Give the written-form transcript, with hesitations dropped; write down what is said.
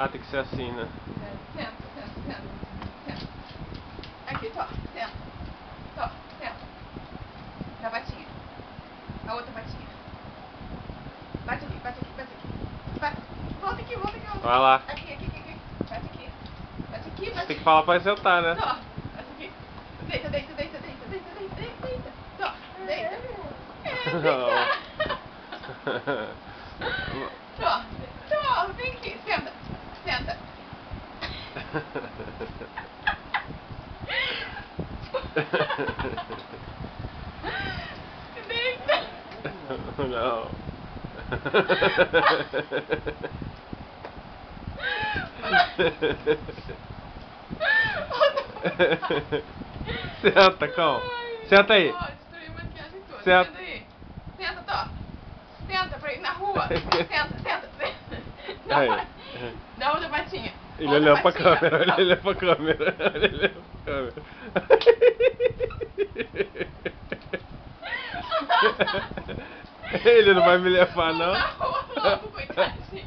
Ah, tem que ser assim, né? Senta, senta, senta, senta. Aqui, Tó, senta. Tó, senta. Na patinha. A outra patinha. Bate aqui, bate aqui, bate aqui. Bate. Volta aqui, volta aqui, volta aqui. Vai lá. Aqui, aqui, aqui, aqui. Bate aqui. Bate aqui, bate Você tem que aqui. falar pra sentar, né? Tó, bate aqui. Deita, deita, deita, deita, deita, deita, deita, deita. Tó, deita. Não. Tó, Tó, vem aqui, senta. Senta. Deita. Não. Senta, cão. Senta aí. Destruiu a maquiagem toda. Senta. Senta aí. Senta, Tó. Senta pra ir na rua. Senta, senta, senta. Não, Aí. dá outra patinha. Ele Outra olhou pra patinha. câmera, ele olhou pra câmera. Ele olhou pra câmera. Ele não vai me levar, não? Na rua logo, coitadinho.